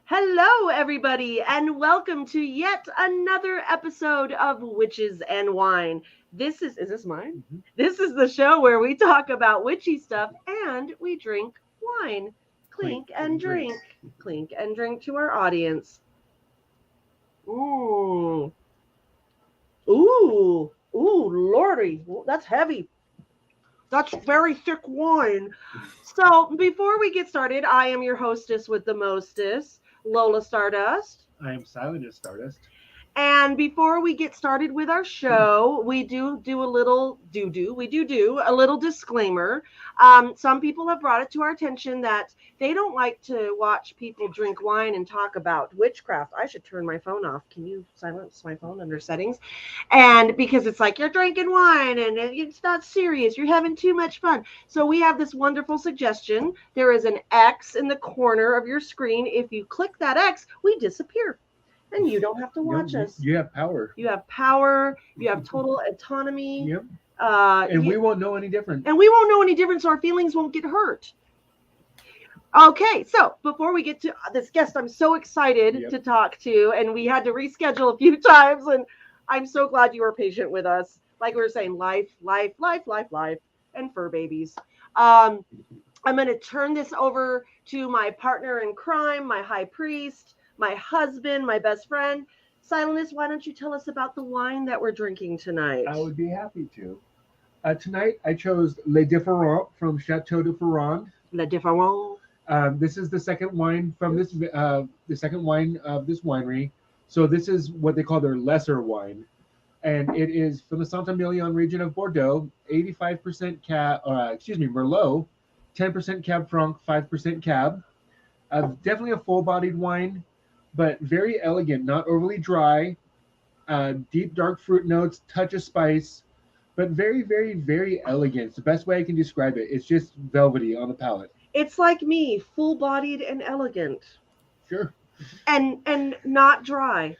Hello, everybody, and welcome to yet another episode of Witches and Wine. Is this mine? Mhm. This is the show where we talk about witchy stuff and we drink wine. Clink and drink. Clink and drink to our audience. Ooh. Ooh. Ooh, lordy. That's heavy. That's very thick wine. So, before we get started, I am your hostess with the mostest, Lola Stardust. I am silent as Stardust. And before we get started with our show, we do a little do a little disclaimer. Some people have brought it to our attention that they don't like to watch people drink wine and talk about witchcraft. I should turn my phone off. Can you silence my phone under settings? And because it's like you're drinking wine and it's not serious, you're having too much fun. So we have this wonderful suggestion. There is an X in the corner of your screen. If you click that X, we disappear and you don't have to watch us. You have power. You have power. You have total autonomy. Yep. And we won't know any different. And we won't know any different, so our feelings won't get hurt. Okay, so before we get to this guest, I'm so excited to talk to, and we had to reschedule a few times, and I'm so glad you were patient with us. Like we were saying, life, and fur babies. I'm going to turn this over to my partner in crime, my high priest, my husband, my best friend. Silenus, why don't you tell us about the wine that we're drinking tonight? I would be happy to. Tonight, I chose Les Différents from Chateau de Ferrand. Les Différents. This is the second wine from this, the second wine of this winery. So this is what they call their lesser wine, and it is from the Saint Emilion region of Bordeaux. 85% Merlot, 10% Cab Franc, 5% Cab. Definitely a full-bodied wine, but very elegant, not overly dry. Deep dark fruit notes, touch of spice, but very, very, very elegant. It's the best way I can describe it. It's just velvety on the palate. It's like me, full-bodied and elegant. Sure. And not dry.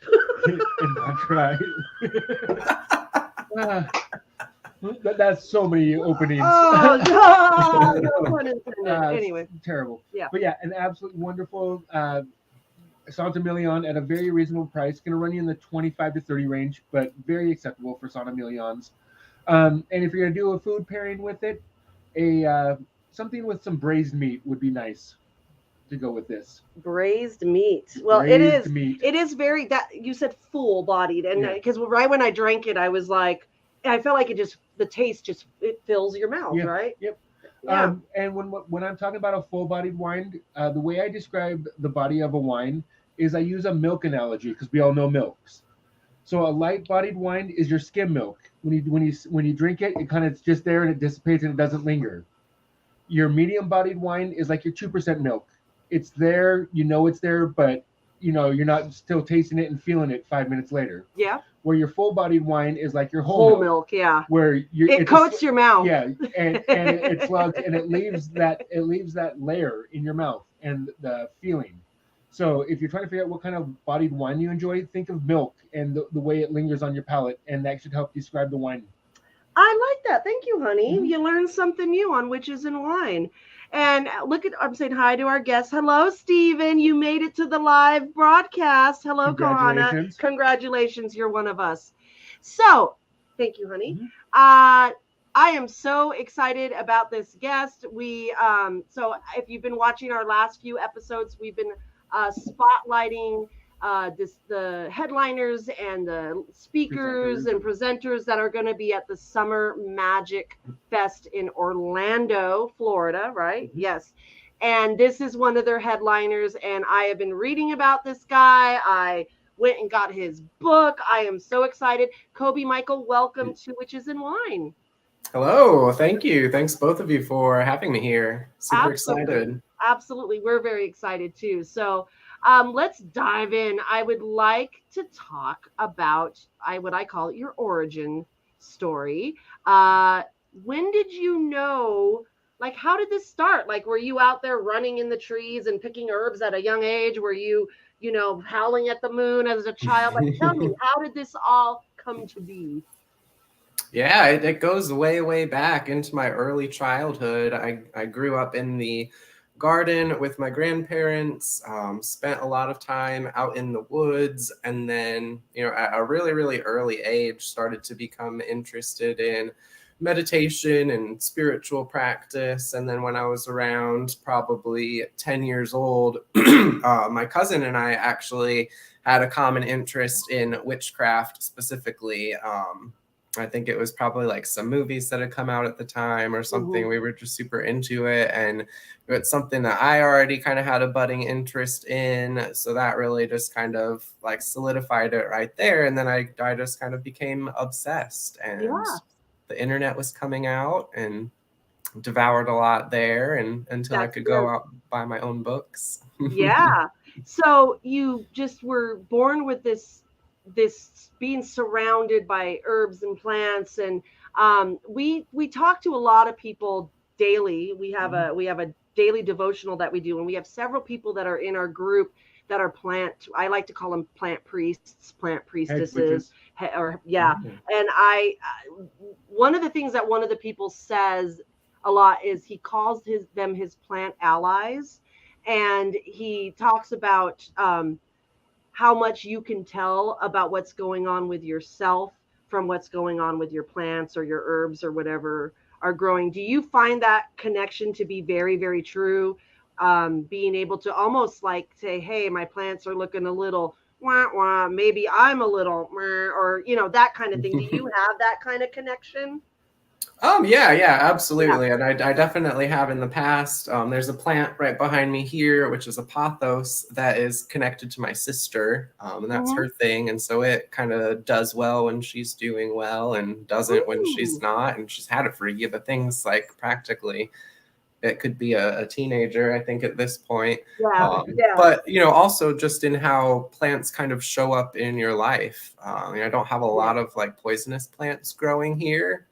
And not dry. That's so many openings. Oh, God. No pun intended. Anyway. Terrible. Yeah. But yeah, an absolutely wonderful Saint Emilion at a very reasonable price. Going to run you in the 25 to 30 range, but very acceptable for Saint Emilions. And if you're going to do a food pairing with it, something with some braised meat would be nice to go with this. Braised meat. Well, braised meat. It is very, that you said full-bodied, and because right when I drank it, I was like, I felt like the taste it fills your mouth, right? Yep. Yeah. And when I'm talking about a full-bodied wine, the way I describe the body of a wine is I use a milk analogy because we all know milks. So a light-bodied wine is your skim milk. When you drink it, it kind of just there and it dissipates and it doesn't linger. Your medium-bodied wine is like your 2% milk. It's there, it's there, but you're not still tasting it and feeling it 5 minutes later. Yeah. Where your full-bodied wine is like your whole milk, yeah. Where it coats your mouth. Yeah, and it slugs and it leaves that layer in your mouth and the feeling. So if you're trying to figure out what kind of bodied wine you enjoy, think of milk and the way it lingers on your palate, and that should help describe the wine. I like that. Thank you, honey. Mm-hmm. You learned something new on Witches and Wine. And I'm saying hi to our guest. Hello, Stephen. You made it to the live broadcast. Hello, Kahana. Congratulations. You're one of us. So, thank you, honey. Mm-hmm. I am so excited about this guest. So if you've been watching our last few episodes, we've been spotlighting the headliners and the speakers and presenters that are going to be at the Summer Magic Fest in Orlando, Florida, right? Mm-hmm. Yes. And this is one of their headliners, and I have been reading about this guy. I went and got his book. I am so excited. Coby Michael, welcome to Witches and Wine. Hello. Thank you. Thanks both of you for having me here. Super excited. Absolutely. We're very excited too. So let's dive in. I would like to talk about what I call your origin story. When did you know, like, how did this start? Like, were you out there running in the trees and picking herbs at a young age? Were you, howling at the moon as a child? Like, tell me, how did this all come to be? Yeah, it goes way, way back into my early childhood. I grew up in the garden with my grandparents, spent a lot of time out in the woods, and then, at a really, really early age, started to become interested in meditation and spiritual practice. And then when I was around probably 10 years old, my cousin and I actually had a common interest in witchcraft specifically. I think it was probably like some movies that had come out at the time or something. Mm-hmm. We were just super into it. And it's something that I already kind of had a budding interest in. So that really just kind of like solidified it right there. And then I just kind of became obsessed. And Yeah. the internet was coming out and devoured a lot there, and until I could go out and buy my own books. Yeah. So you just were born with this being surrounded by herbs and plants, and we talk to a lot of people daily. We have a daily devotional that we do, and we have several people that are in our group that are I like to call them plant priests, plant priestesses, or yeah. And one of the things that one of the people says a lot is he calls them his plant allies, and he talks about how much you can tell about what's going on with yourself from what's going on with your plants or your herbs or whatever are growing. Do you find that connection to be very, very true? Being able to almost like say, hey, my plants are looking a little wah, wah, maybe I'm a little or that kind of thing. Do you have that kind of connection? Yeah, absolutely. Yeah. And I definitely have in the past. There's a plant right behind me here, which is a Patheos, that is connected to my sister. And that's her thing. And so it kind of does well when she's doing well and doesn't when she's not. And she's had it for the things like practically it could be a teenager, I think, at this point. But, also just in how plants kind of show up in your life. I don't have a lot of like poisonous plants growing here,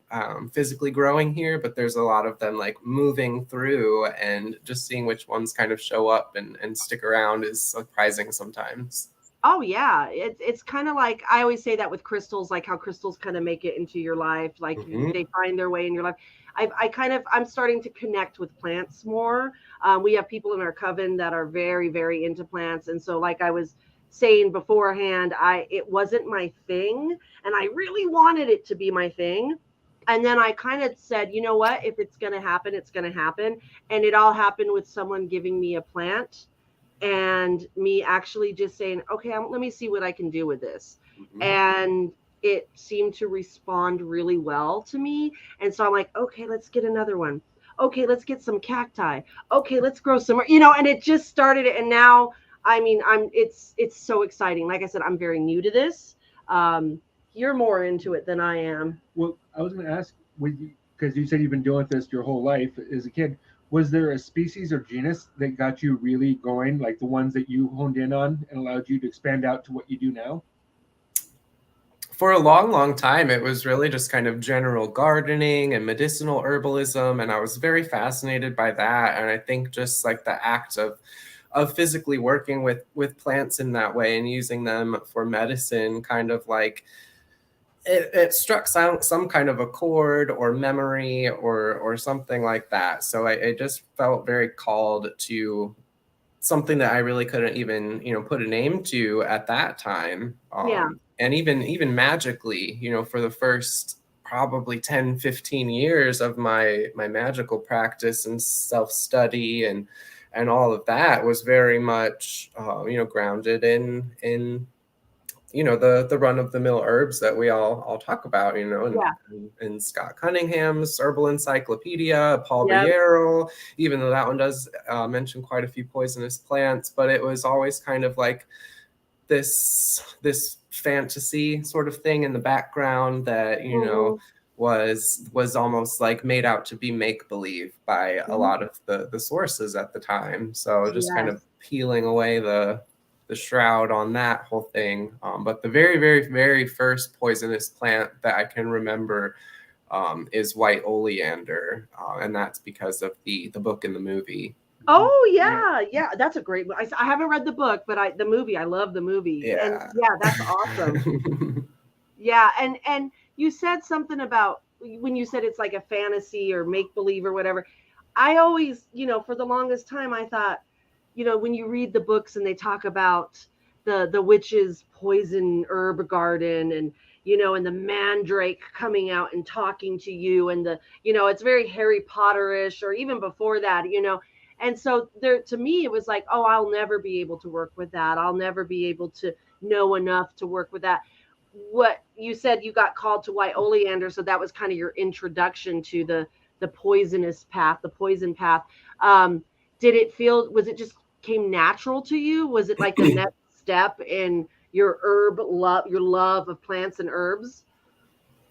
physically growing here, but there's a lot of them like moving through, and just seeing which ones kind of show up and stick around is surprising sometimes. Oh yeah, it's kind of like I always say that with crystals, like how crystals kind of make it into your life, like they find their way in your life. I'm starting to connect with plants more. We have people in our coven that are very, very into plants, and so like I was saying beforehand, it wasn't my thing, and I really wanted it to be my thing. And then I kind of said, you know what, if it's going to happen, it's going to happen. And it all happened with someone giving me a plant and me actually just saying, okay, let me see what I can do with this. And it seemed to respond really well to me. And so I'm like, okay, let's get another one. Okay, let's get some cacti. Okay, let's grow some more, and it just started. And now, it's so exciting. Like I said, I'm very new to this. You're more into it than I am. Well, I was going to ask, because you said you've been doing this your whole life as a kid, was there a species or genus that got you really going, like the ones that you honed in on and allowed you to expand out to what you do now? For a long, long time, it was really just kind of general gardening and medicinal herbalism, and I was very fascinated by that. And I think just like the act of physically working with plants in that way and using them for medicine kind of like it struck some kind of a chord or memory or something like that. So I just felt very called to something that I really couldn't even, put a name to at that time. And even magically, for the first probably 10, 15 years of my magical practice and self-study and all of that was very much, grounded in the run-of-the-mill herbs that we all talk about, and Scott Cunningham's Herbal Encyclopedia, Paul Vieiro, even though that one does mention quite a few poisonous plants, but it was always kind of like this fantasy sort of thing in the background that, was almost like made out to be make-believe by a lot of the sources at the time. So just kind of peeling away the shroud on that whole thing. But the very, very, very first poisonous plant that I can remember is white oleander. And that's because of the book and the movie. Oh yeah, that's a great book. I haven't read the book, but the movie, I love the movie. And that's awesome. And you said something about when you said it's like a fantasy or make believe or whatever. I always, for the longest time, I thought, when you read the books and they talk about the witch's poison herb garden, and and the mandrake coming out and talking to you, and it's very Harry Potterish, or even before that, and so there, to me, it was like, oh, I'll never be able to work with that. I'll never be able to know enough to work with that. What you said, you got called to white oleander, so that was kind of your introduction to the poisonous path, the poison path. Did it feel, was it just came natural to you? Was it like the next step in your your love of plants and herbs?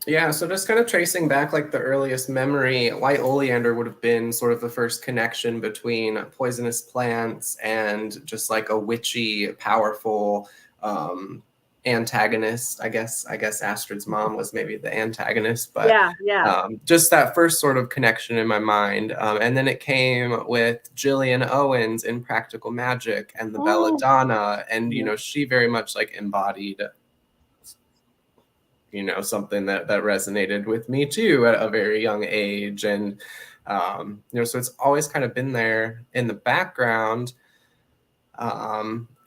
Yeah, so just kind of tracing back like the earliest memory, white oleander would have been sort of the first connection between poisonous plants and just like a witchy, powerful antagonist. I guess Astrid's mom was maybe the antagonist, but yeah. Just that first sort of connection in my mind. And then it came with Gillian Owens in Practical Magic and the Belladonna, and she very much like embodied something that resonated with me too at a very young age. And so it's always kind of been there in the background.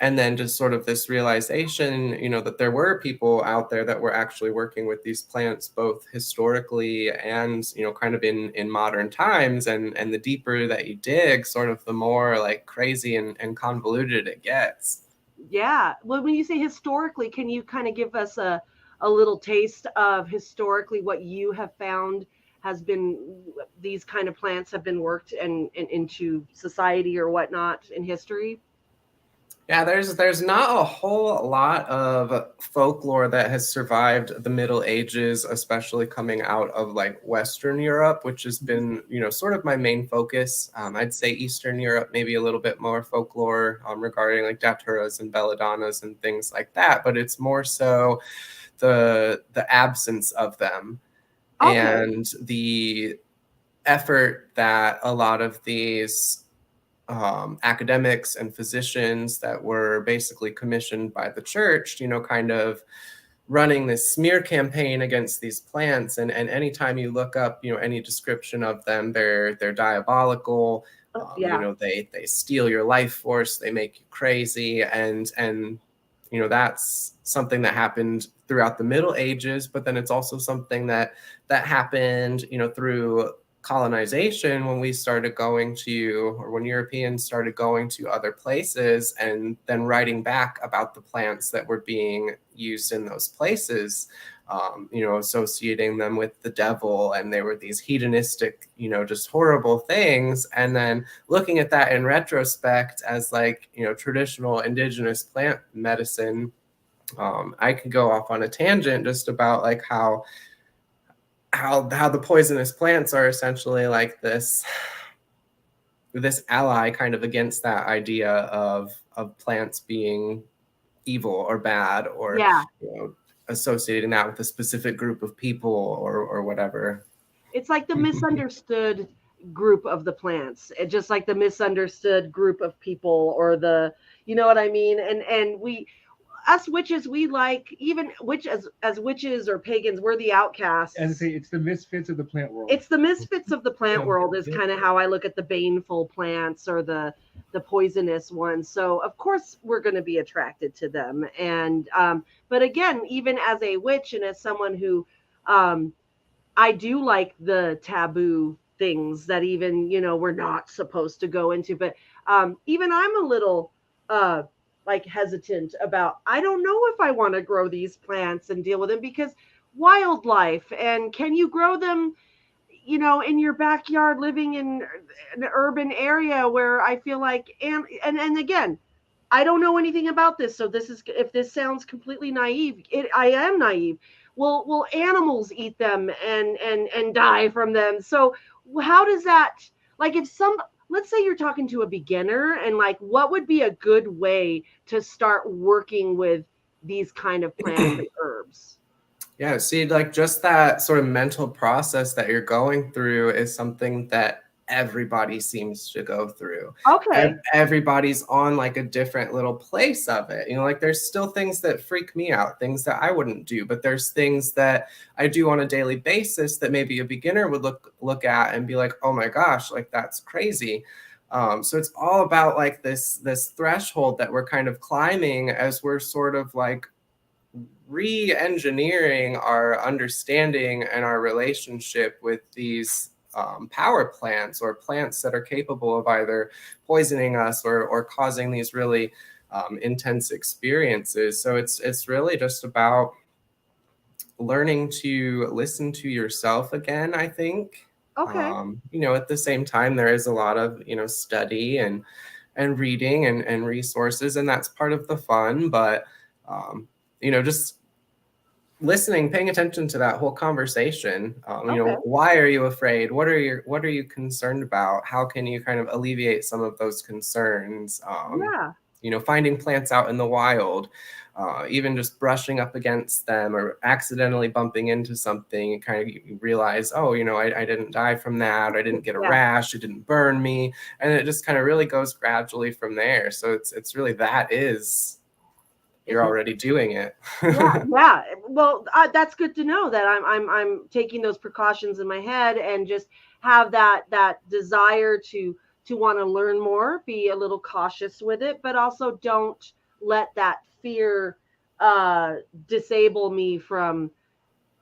And then just sort of this realization, that there were people out there that were actually working with these plants, both historically and, kind of in modern times. And the deeper that you dig, sort of the more like crazy and convoluted it gets. Yeah. Well, when you say historically, can you kind of give us a little taste of historically what you have found has been, these kind of plants have been worked and into society or whatnot in history? Yeah, there's not a whole lot of folklore that has survived the Middle Ages, especially coming out of like Western Europe, which has been, sort of my main focus. I'd say Eastern Europe, maybe a little bit more folklore regarding like daturas and belladonnas and things like that, but it's more so the absence of them. Okay. And the effort that a lot of these academics and physicians that were basically commissioned by the church, kind of running this smear campaign against these plants. And anytime you look up, any description of them, they're diabolical. They steal your life force. They make you crazy. And that's something that happened throughout the Middle Ages, but then it's also something that happened, through colonization, when we started going to, or when Europeans started going to other places and then writing back about the plants that were being used in those places, associating them with the devil, and they were these hedonistic, just horrible things. And then looking at that in retrospect as like, traditional indigenous plant medicine, I could go off on a tangent just about like how the poisonous plants are essentially like this ally kind of against that idea of plants being evil or bad, or associating that with a specific group of people or whatever. It's like the misunderstood group of the plants, just like the misunderstood group of people, or the, you know what I mean? And us witches, we like, even as witches or pagans, we're the outcasts. And say it's the misfits of the plant world. It's the misfits of the plant world is kind of how I look at the baneful plants, or the poisonous ones. So of course we're going to be attracted to them. And but again, even as a witch and as someone who I do like the taboo things that even, we're not supposed to go into. But even I'm a little like hesitant about, I don't know if I want to grow these plants and deal with them, because wildlife, and can you grow them, in your backyard, living in an urban area where I feel like, and again, I don't know anything about this. So if this sounds completely naive, I am naive. Will animals eat them and die from them? So how does that, like, let's say you're talking to a beginner, and like, what would be a good way to start working with these kind of plants and herbs? Yeah, see, like just that sort of mental process that you're going through is something that everybody seems to go through. Okay. Everybody's on like a different little place of it. You know, like there's still things that freak me out, things that I wouldn't do, but there's things that I do on a daily basis that maybe a beginner would look at and be like, oh my gosh, like that's crazy. So it's all about like this threshold that we're kind of climbing as we're sort of like re-engineering our understanding and our relationship with these power plants or plants that are capable of either poisoning us or causing these really intense experiences. So it's really just about learning to listen to yourself again, I think. Okay. You know, at the same time, there is a lot of, you know, study and reading and resources, and that's part of the fun. But you know, just listening, paying attention to that whole conversation. You know, why are you afraid? What are you concerned about? How can you kind of alleviate some of those concerns? You know, finding plants out in the wild, even just brushing up against them or accidentally bumping into something, and kind of you realize, oh, you know, I didn't die from that. I didn't get a rash. It didn't burn me. And it just kind of really goes gradually from there. So it's really you're already doing it. Yeah. Well, that's good to know that I'm taking those precautions in my head and just have that desire to want to learn more, be a little cautious with it, but also don't let that fear disable me from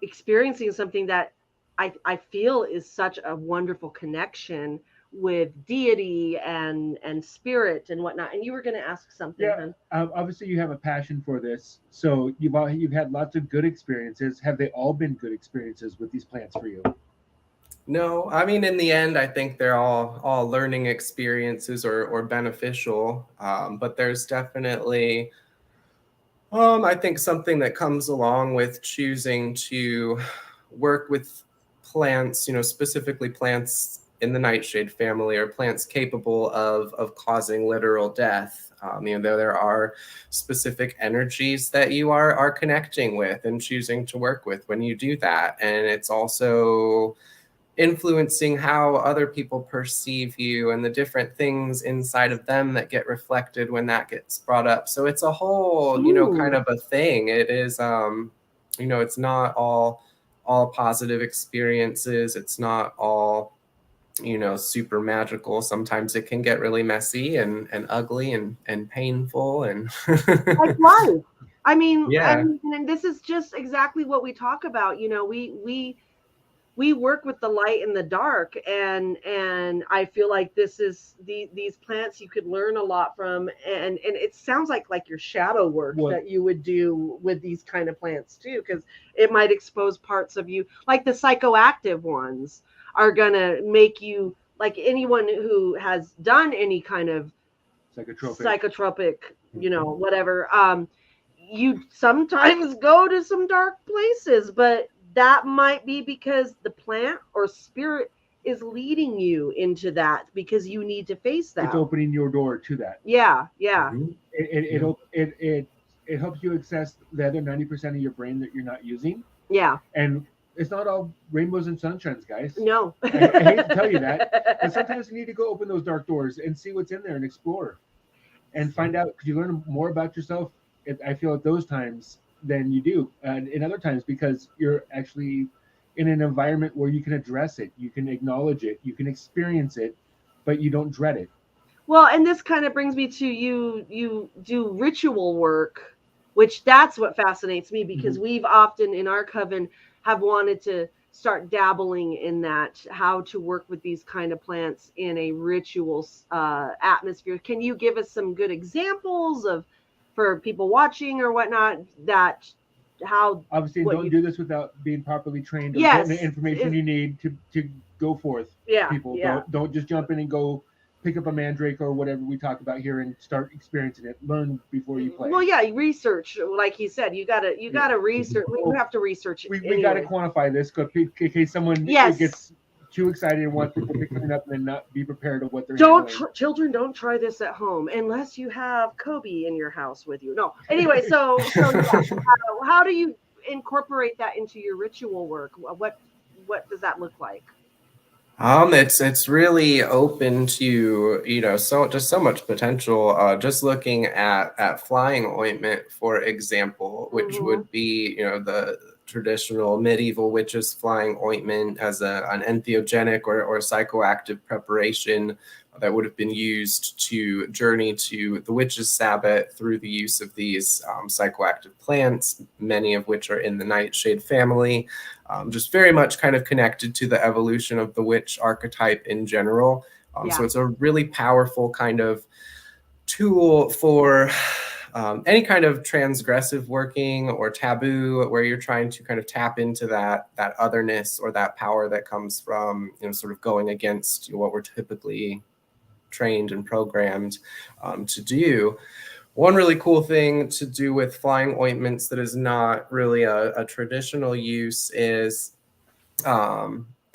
experiencing something that I feel is such a wonderful connection with deity and spirit and whatnot. And you were going to ask something. Yeah, obviously you have a passion for this, so you've had lots of good experiences. Have they all been good experiences with these plants for you? No, I mean, in the end, I think they're all learning experiences or beneficial. But there's definitely, I think something that comes along with choosing to work with plants, you know, specifically plants in the nightshade family or plants capable of causing literal death. You know, there are specific energies that you are connecting with and choosing to work with when you do that. And it's also influencing how other people perceive you and the different things inside of them that get reflected when that gets brought up. So it's a whole, you know, kind of a thing. It is, you know, it's not all positive experiences. It's not all, you know, super magical. Sometimes it can get really messy and ugly and painful and like life. I mean, yeah. and this is just exactly what we talk about. You know, we work with the light and the dark, and I feel like this is these plants you could learn a lot from, and it sounds like your shadow work that you would do with these kind of plants too, because it might expose parts of you, like the psychoactive ones are gonna make you, like anyone who has done any kind of psychotropic, you know, whatever, you sometimes go to some dark places, but that might be because the plant or spirit is leading you into that because you need to face that. It's opening your door to that. Yeah. It helps you access the other 90% of your brain that you're not using. Yeah. And it's not all rainbows and sunshines, guys. No. I hate to tell you that, but sometimes you need to go open those dark doors and see what's in there and explore and find out, because you learn more about yourself, I feel, at those times than you do in other times, because you're actually in an environment where you can address it, you can acknowledge it, you can experience it, but you don't dread it. Well, and this kind of brings me to you do ritual work, which that's what fascinates me, because we've often in our coven have wanted to start dabbling in that, how to work with these kind of plants in a ritual atmosphere. Can you give us some good examples of, for people watching or whatnot, that how obviously don't do this without being properly trained or getting the information you need to go forth. People don't just jump in and go pick up a mandrake or whatever we talk about here and start experiencing it. Learn before you play. Well, research, like he said, you gotta research. We have to research. We gotta quantify this, in case someone gets too excited and wants people picking it up and then not be prepared of what they're doing. Children, don't try this at home unless you have Coby in your house with you. No. Anyway, so how do you incorporate that into your ritual work? What does that look like? It's really open to, so much potential. Just looking at flying ointment, for example, which would be, the traditional medieval witches flying ointment as an entheogenic or psychoactive preparation that would have been used to journey to the witches' sabbat through the use of these psychoactive plants, many of which are in the nightshade family. Just very much kind of connected to the evolution of the witch archetype in general. So it's a really powerful kind of tool for any kind of transgressive working or taboo, where you're trying to kind of tap into that otherness or that power that comes from, sort of going against what we're typically trained and programmed to do. One really cool thing to do with flying ointments that is not really a traditional use is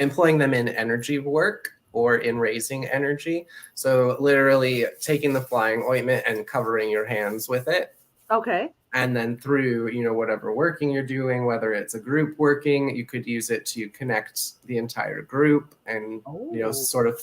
employing them in energy work or in raising energy. So literally taking the flying ointment and covering your hands with it. Okay. And then through, whatever working you're doing, whether it's a group working, you could use it to connect the entire group and, sort of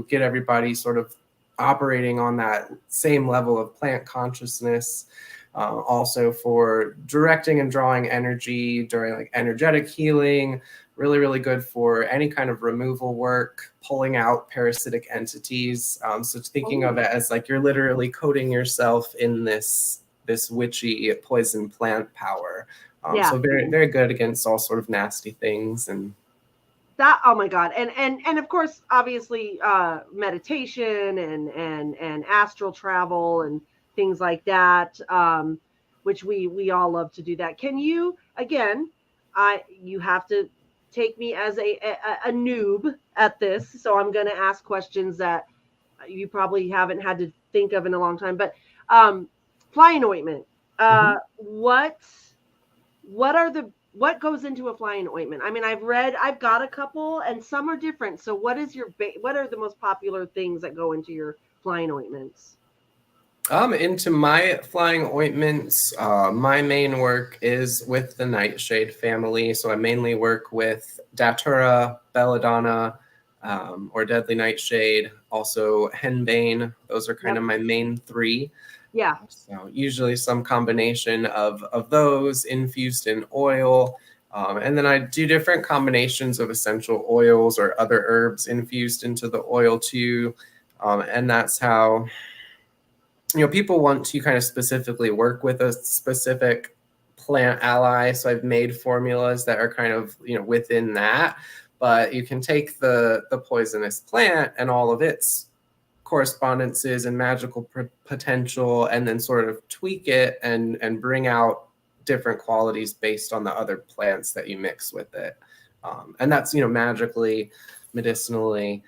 get everybody sort of operating on that same level of plant consciousness. Also for directing and drawing energy during like energetic healing, really, really good for any kind of removal work, pulling out parasitic entities. So thinking of it as like you're literally coating yourself in this witchy poison plant power. So very, very good against all sort of nasty things. And that, oh my God. And of course, obviously, meditation and astral travel and things like that, which we all love to do that. Can you, again, you have to take me as a noob at this. So I'm going to ask questions that you probably haven't had to think of in a long time, but, flying ointment, what goes into a flying ointment? I mean, I've got a couple and some are different. So what are the most popular things that go into your flying ointments? Into my flying ointments, my main work is with the nightshade family. So I mainly work with Datura, Belladonna, or Deadly Nightshade, also Henbane. Those are kind of my main three. Yeah. So usually some combination of those infused in oil. And then I do different combinations of essential oils or other herbs infused into the oil too. And that's how, people want to kind of specifically work with a specific plant ally. So I've made formulas that are kind of, within that. But you can take the poisonous plant and all of its correspondences and magical potential, and then sort of tweak it and bring out different qualities based on the other plants that you mix with it. And that's, magically, medicinally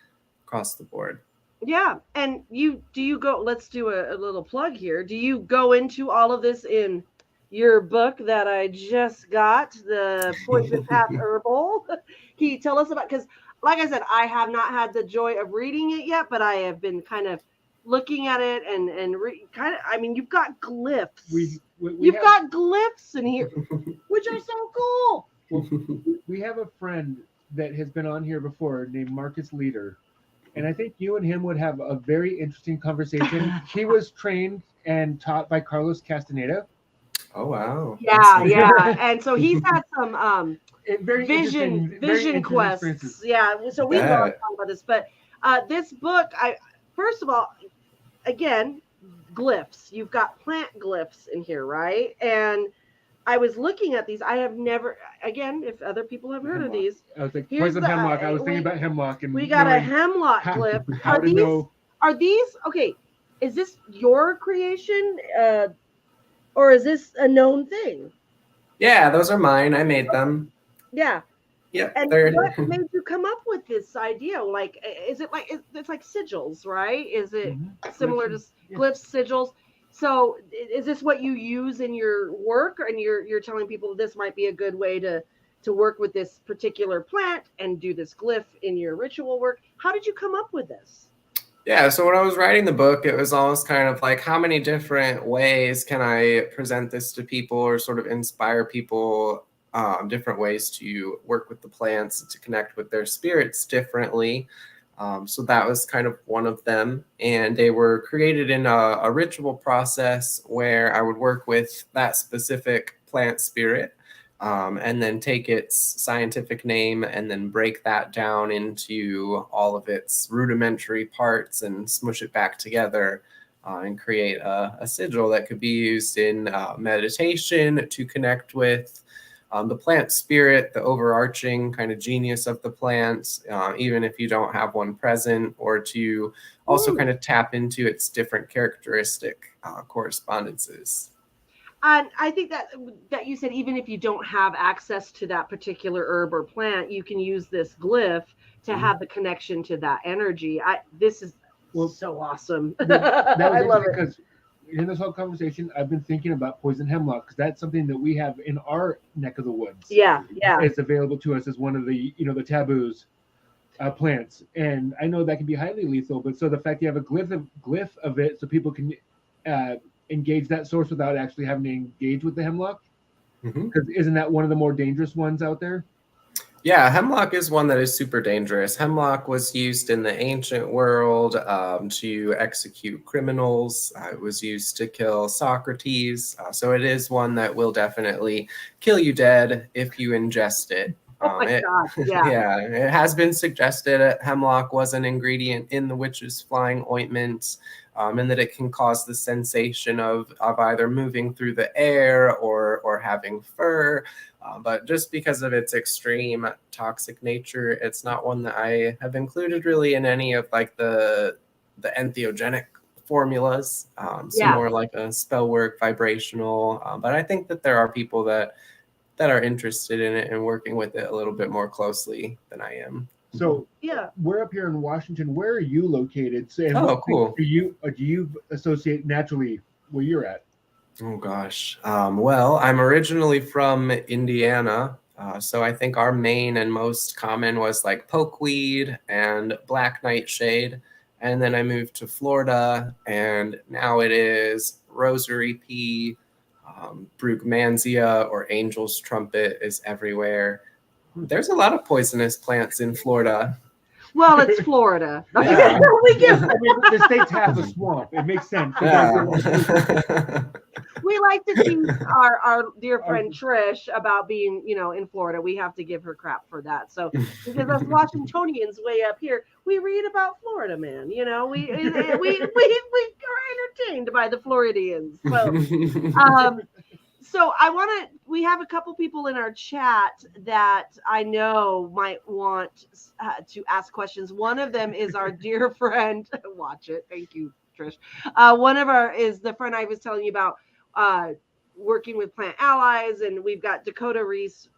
across the board. Yeah. And let's do a little plug here. Do you go into all of this in your book that I just got, the Poison Path Herbal? Can you tell us about, because like I said, I have not had the joy of reading it yet, but I have been kind of looking at it and I mean, you've got glyphs. You've got glyphs in here, which are so cool. Well, we have a friend that has been on here before named Marcus Leader. And I think you and him would have a very interesting conversation. He was trained and taught by Carlos Castaneda. Oh, wow. Yeah. And so he's had some vision quests. Yeah. So we love talking about this. But this book, first of all, again, glyphs. You've got plant glyphs in here, right? And I was looking at these. I have never, again, if other people have heard of these. I was like, poison hemlock. I was thinking about hemlock. And we got a hemlock glyph. Are these, okay, is this your creation? Or is this a known thing? Yeah, those are mine. I made them. Yeah. Yeah. And what made you come up with this idea? Like, is it like, it's like sigils, right? Is it similar to glyphs, sigils? So is this what you use in your work? And you're telling people this might be a good way to work with this particular plant and do this glyph in your ritual work? How did you come up with this? Yeah, so when I was writing the book, it was almost kind of like, how many different ways can I present this to people or sort of inspire people different ways to work with the plants, to connect with their spirits differently. So that was kind of one of them. And they were created in a ritual process where I would work with that specific plant spirit, and then take its scientific name and then break that down into all of its rudimentary parts and smush it back together, and create a sigil that could be used in meditation to connect with the plant spirit, the overarching kind of genius of the plant, even if you don't have one present, or to also kind of tap into its different characteristic correspondences. And I think that you said even if you don't have access to that particular herb or plant, you can use this glyph to have the connection to that energy. This is so awesome. That was I love it. Because in this whole conversation, I've been thinking about poison hemlock, because that's something that we have in our neck of the woods. Yeah. It's available to us as one of the the taboos plants, and I know that can be highly lethal. But so the fact you have a glyph of it, so people can engage that source without actually having to engage with the hemlock, because isn't that one of the more dangerous ones out there? Yeah, hemlock is one that is super dangerous. Hemlock was used in the ancient world to execute criminals. It was used to kill Socrates. So it is one that will definitely kill you dead if you ingest it. Oh my God, yeah. Yeah, it has been suggested that hemlock was an ingredient in the witch's flying ointment, and that it can cause the sensation of either moving through the air or having fur. But just because of its extreme toxic nature, it's not one that I have included really in any of like the entheogenic formulas. So more like a spell work, vibrational. But I think that there are people that are interested in it and working with it a little bit more closely than I am. So we're up here in Washington. Where are you located? So, and cool. Do you associate naturally where you're at? Oh gosh. Well, I'm originally from Indiana, so I think our main and most common was like pokeweed and black nightshade, and then I moved to Florida, and now it is rosary pea, brugmansia or angel's trumpet is everywhere. There's a lot of poisonous plants in Florida. Well, it's Florida. Yeah. The state's half a swamp. It makes sense. Yeah. We like to tease our dear friend Trish about being, in Florida. We have to give her crap for that. So, because us Washingtonians way up here, we read about Florida, man. We are entertained by the Floridians. So we have a couple people in our chat that I know might want to ask questions. One of them is our dear friend. Watch it. Thank you, Trish. One of is the friend I was telling you about, working with Plant Allies, and we've got Dakota Reese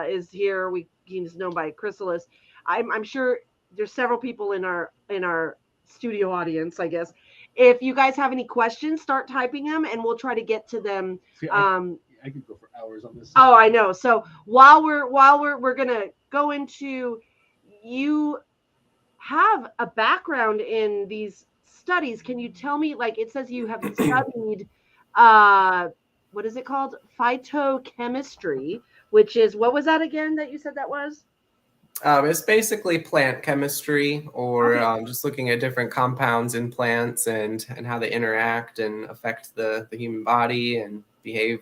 is here. He's known by Chrysalis. I'm sure there's several people in our studio audience, I guess. If you guys have any questions, start typing them, and we'll try to get to them. See, I could go for hours on this. Oh, I know. So while we're gonna go into, you have a background in these studies. Can you tell me, like it says you have studied, what is it called? Phytochemistry, which is, what was that again that you said that was? It's basically plant chemistry, or just looking at different compounds in plants and how they interact and affect the human body and behave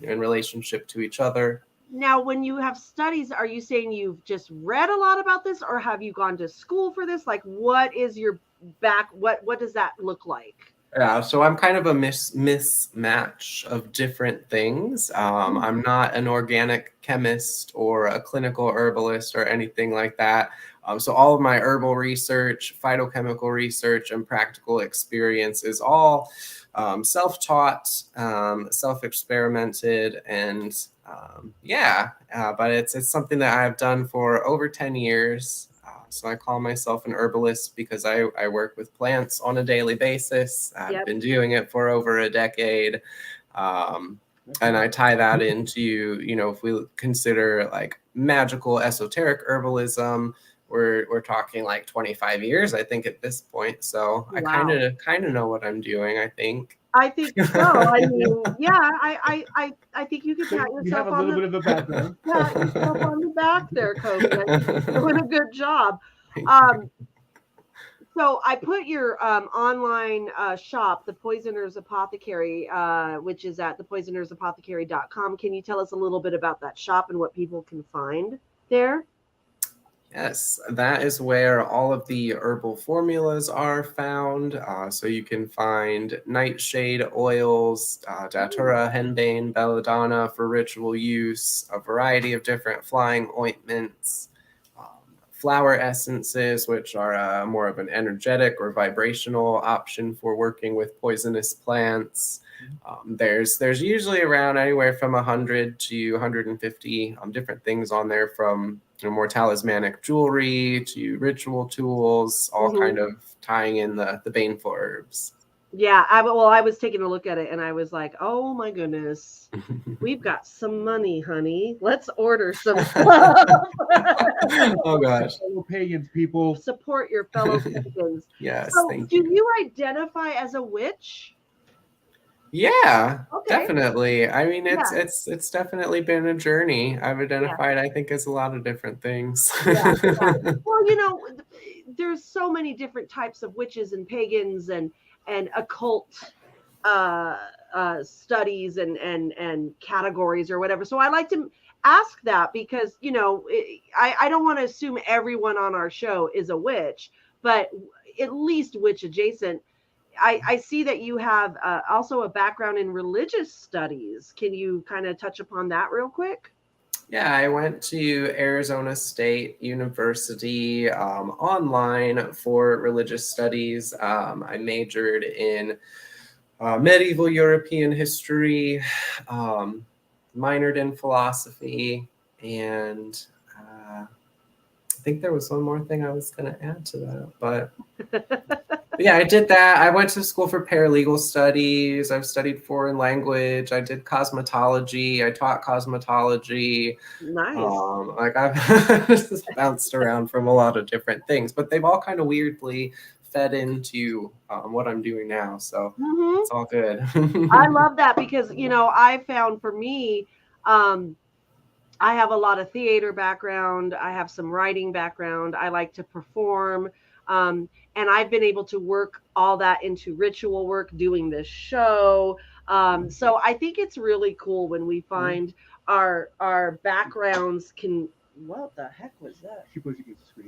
in relationship to each other. Now, when you have studies, are you saying you've just read a lot about this, or have you gone to school for this? Like, what is your what does that look like? Yeah, so I'm kind of a mismatch of different things. I'm not an organic chemist or a clinical herbalist or anything like that. So all of my herbal research, phytochemical research, and practical experience is all self-taught, self-experimented, and but it's something that I've done for over 10 years. So I call myself an herbalist because I work with plants on a daily basis. I've been doing it for over a decade. And I tie that into, if we consider like magical esoteric herbalism, we're talking like 25 years, I think, at this point. So I kind of know what I'm doing, I think. I think so. I mean, yeah, I think you could pat You have yourself a on little the bit of a background. pat yourself on the back there, Coby. I think you're doing a good job. Thank Um, so I put your online shop, the Poisoner's Apothecary, which is at thepoisonersapothecary.com. Can you tell us a little bit about that shop and what people can find there? Yes, that is where all of the herbal formulas are found. So you can find nightshade oils, datura, henbane, belladonna for ritual use, a variety of different flying ointments, flower essences, which are more of an energetic or vibrational option for working with poisonous plants. There's usually around anywhere from 100 to 150 different things on there, from more talismanic jewelry to ritual tools, all kind of tying in the baneful herbs. Yeah, I was taking a look at it and I was like, oh my goodness, we've got some money, honey. Let's order some stuff. Oh gosh. Fellow pagans, people. Support your fellow pagans. Yes, So, thank do you. you identify as a witch? Yeah, Okay. definitely. I mean, it's definitely been a journey. I've identified, I think, as a lot of different things. Yeah. Well, there's so many different types of witches and pagans and occult studies and categories or whatever. So I like to ask that because I don't want to assume everyone on our show is a witch, but at least witch adjacent. I see that you have also a background in religious studies. Can you kind of touch upon that real quick? Yeah, I went to Arizona State University online for religious studies. I majored in medieval European history, minored in philosophy, and I think there was one more thing I was going to add to that, but yeah, I did that. I went to school for paralegal studies. I've studied foreign language. I did cosmetology. I taught cosmetology. Nice. Like I've just bounced around from a lot of different things, but they've all kind of weirdly fed into what I'm doing now. So it's all good. I love that because, I found for me, I have a lot of theater background. I have some writing background. I like to perform. And I've been able to work all that into ritual work doing this show. So I think it's really cool when we find our backgrounds can. What the heck was that?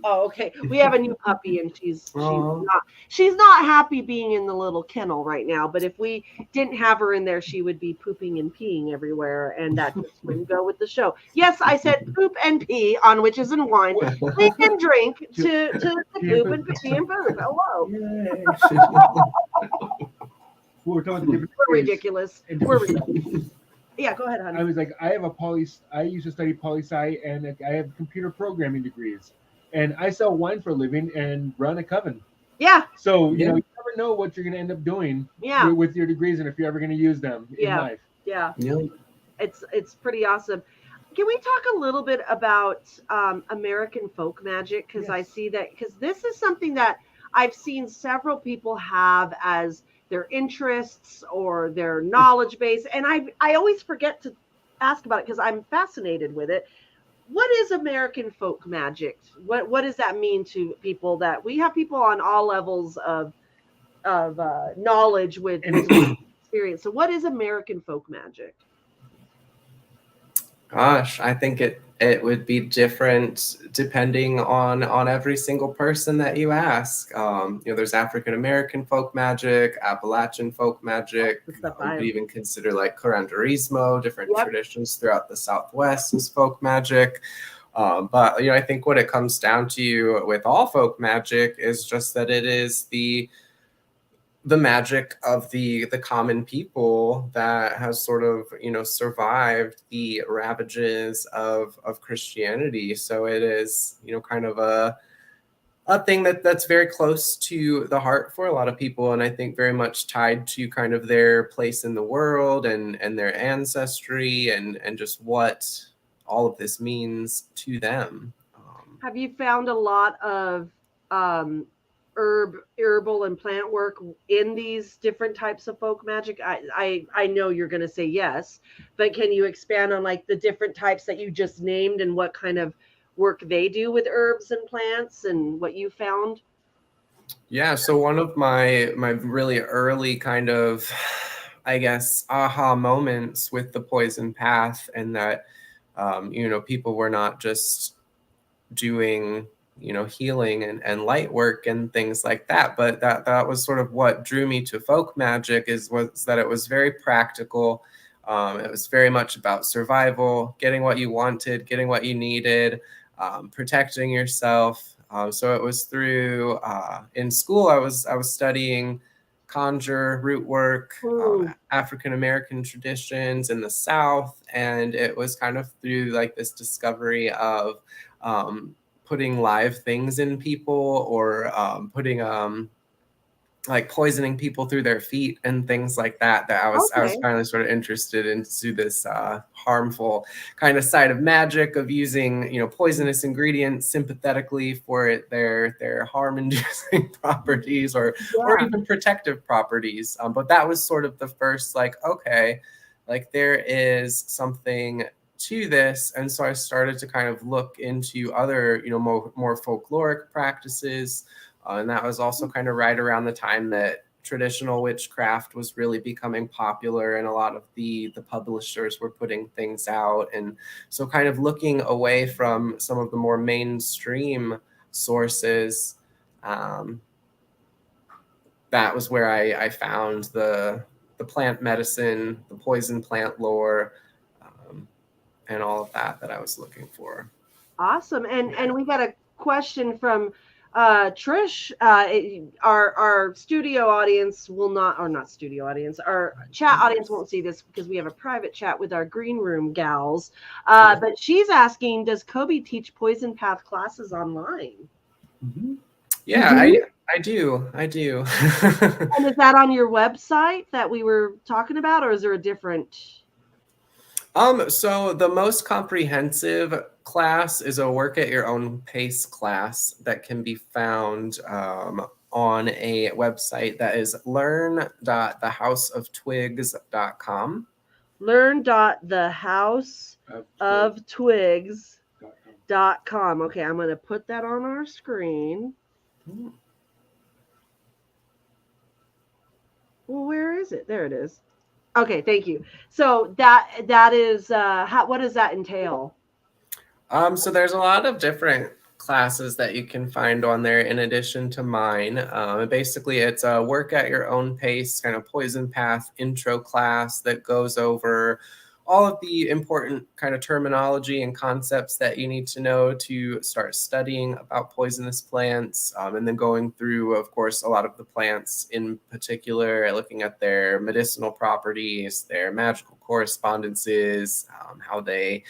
Oh, okay. We have a new puppy, and she's not happy being in the little kennel right now. But if we didn't have her in there, she would be pooping and peeing everywhere, and that just wouldn't go with the show. Yes, I said poop and pee on Witches and Wine. We can drink to poop and pee and poop. Hello. We're ridiculous. We're ridiculous. Yeah, go ahead, honey. I was like, I used to study poli-sci, and I have computer programming degrees, and I sell wine for a living and run a coven. Yeah. So you never know what you're going to end up doing. With your degrees, and if you're ever going to use them in life. Yeah. It's pretty awesome. Can we talk a little bit about American folk magic? Because I see that because this is something that I've seen several people have as their interests or their knowledge base. And I always forget to ask about it because I'm fascinated with it. What is American folk magic? What does that mean to people? That we have people on all levels of knowledge with experience. So what is American folk magic? Gosh, I think it would be different depending on every single person that you ask. There's African American folk magic, Appalachian folk magic. You could even consider like curanderismo, different traditions throughout the Southwest as folk magic. But I think what it comes down to with all folk magic is just that it is the magic of the common people that has sort of survived the ravages of Christianity. So it is kind of a thing that's very close to the heart for a lot of people, and I think very much tied to kind of their place in the world and their ancestry and just what all of this means to them. Have you found a lot of herbal and plant work in these different types of folk magic? I know you're going to say yes, but can you expand on like the different types that you just named and what kind of work they do with herbs and plants and what you found? Yeah, so one of my really early kind of, I guess, aha moments with the Poison Path, and that people were not just doing healing and light work and things like that, but that was sort of what drew me to folk magic, was that it was very practical. It was very much about survival, getting what you wanted, getting what you needed, protecting yourself. So it was through in school I was studying conjure, root work, African American traditions in the South, and it was kind of through like this discovery of putting live things in people, or putting like poisoning people through their feet and things like that, that I was finally sort of interested into this harmful kind of side of magic, of using poisonous ingredients sympathetically for their harm-inducing properties, or even protective properties. But that was sort of the first, like, okay, like there is something to this. And so I started to kind of look into other more folkloric practices. And that was also kind of right around the time that traditional witchcraft was really becoming popular, and a lot of the publishers were putting things out. And so kind of looking away from some of the more mainstream sources, that was where I found the plant medicine, the poison plant lore, and all of that I was looking for. Awesome. And we got a question from Trish. Our studio audience will not, or not studio audience, our chat audience won't see this because we have a private chat with our green room gals. But she's asking, does Coby teach Poison Path classes online? Mm-hmm. Yeah, I do. And is that on your website that we were talking about, or is there a different? So the most comprehensive class is a work at your own pace class that can be found on a website that is learn.thehouseoftwigs.com. Learn.thehouseoftwigs.com. Okay, I'm going to put that on our screen. Well, where is it? There it is. Okay, thank you. So that is what does that entail? So there's a lot of different classes that you can find on there in addition to mine. Basically, it's a work at your own pace kind of Poison Path intro class that goes over all of the important kind of terminology and concepts that you need to know to start studying about poisonous plants, and then going through, of course, a lot of the plants in particular, looking at their medicinal properties, their magical correspondences, how they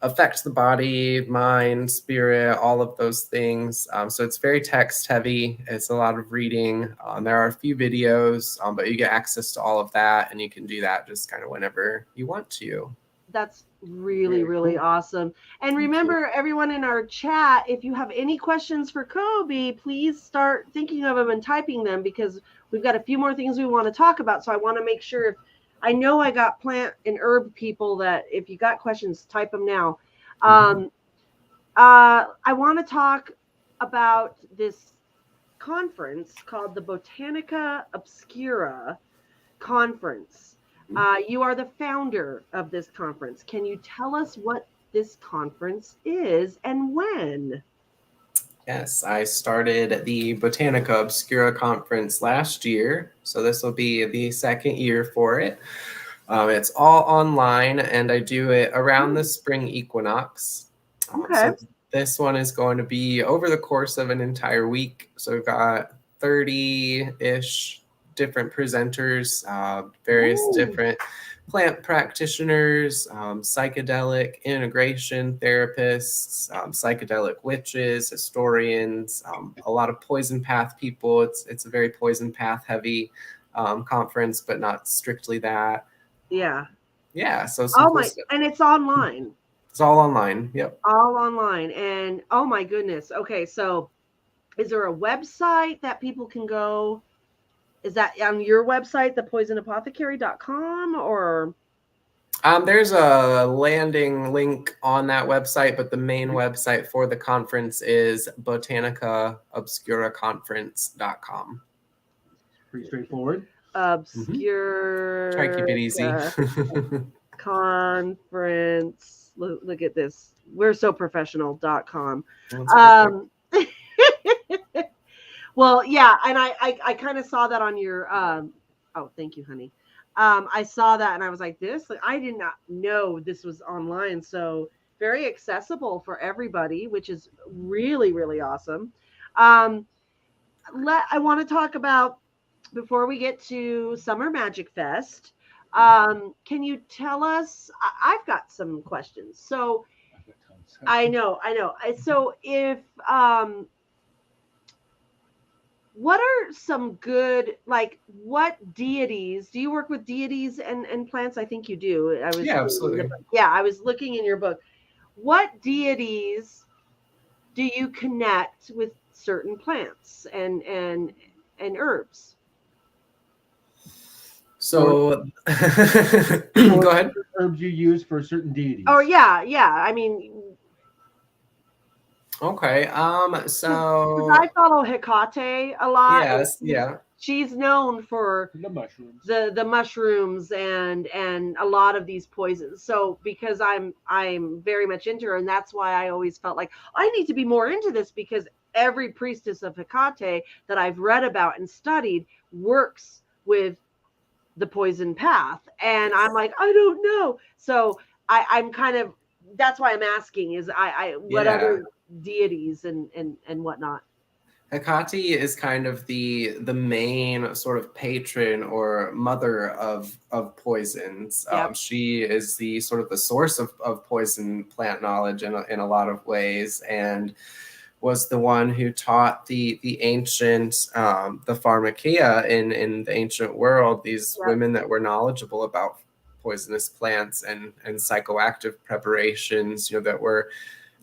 affect the body, mind, spirit, all of those things. So it's very text heavy. It's a lot of reading. There are a few videos, but you get access to all of that, and you can do that just kind of whenever you want to. That's really, really awesome. And remember, everyone in our chat, if you have any questions for Coby, please start thinking of them and typing them, because we've got a few more things we want to talk about. So I want to make sure, I know I got plant and herb people, that if you got questions, type them now. I want to talk about this conference called the Botanica Obscura Conference. You are the founder of this conference. Can you tell us what this conference is and when? Yes, I started the Botanica Obscura conference last year, so this will be the second year for it. It's all online, and I do it around the spring equinox. So this one is going to be over the course of an entire week. So we've got 30-ish different presenters, various different plant practitioners, psychedelic integration therapists, psychedelic witches, historians, a lot of Poison Path people. It's a very Poison Path heavy conference, but not strictly that. Yeah. So and it's online. It's all online. Yep. All online. And oh my goodness. Okay, so is there a website that people can go? Is that on your website, thepoisonapothecary.com, or? There's a landing link on that website, but the main website for the conference is botanicaobscuraconference.com. Pretty straightforward. Obscure. Try to keep it easy. Conference. Look at this. We're so professional.com. Well, yeah, and I kind of saw that on your oh, thank you, honey. I saw that and I was like, I did not know this was online. So very accessible for everybody, which is really, really awesome. I want to talk about, before we get to Summer Magic Fest, can you tell us, I've got some questions. So I know. So if, what are some good, like, what deities, do you work with deities and plants? I think you do. Yeah, absolutely. I was looking in your book. What deities do you connect with certain plants and herbs? So go ahead. Herbs you use for certain deities. Oh yeah. I mean, okay. So I follow Hecate a lot. Yes, yeah. She's known for the mushrooms. The mushrooms and a lot of these poisons. So because I'm very much into her, and that's why I always felt like I need to be more into this, because every priestess of Hecate that I've read about and studied works with the poison path, and I'm like, I don't know. So I'm kind of, that's why I'm asking, is what other deities and whatnot. Hecate is kind of the main sort of patron or mother of poisons. Yep. She is the sort of the source of poison plant knowledge in a lot of ways, and was the one who taught the ancient the pharmakeia in the ancient world, these women that were knowledgeable about poisonous plants and psychoactive preparations, that were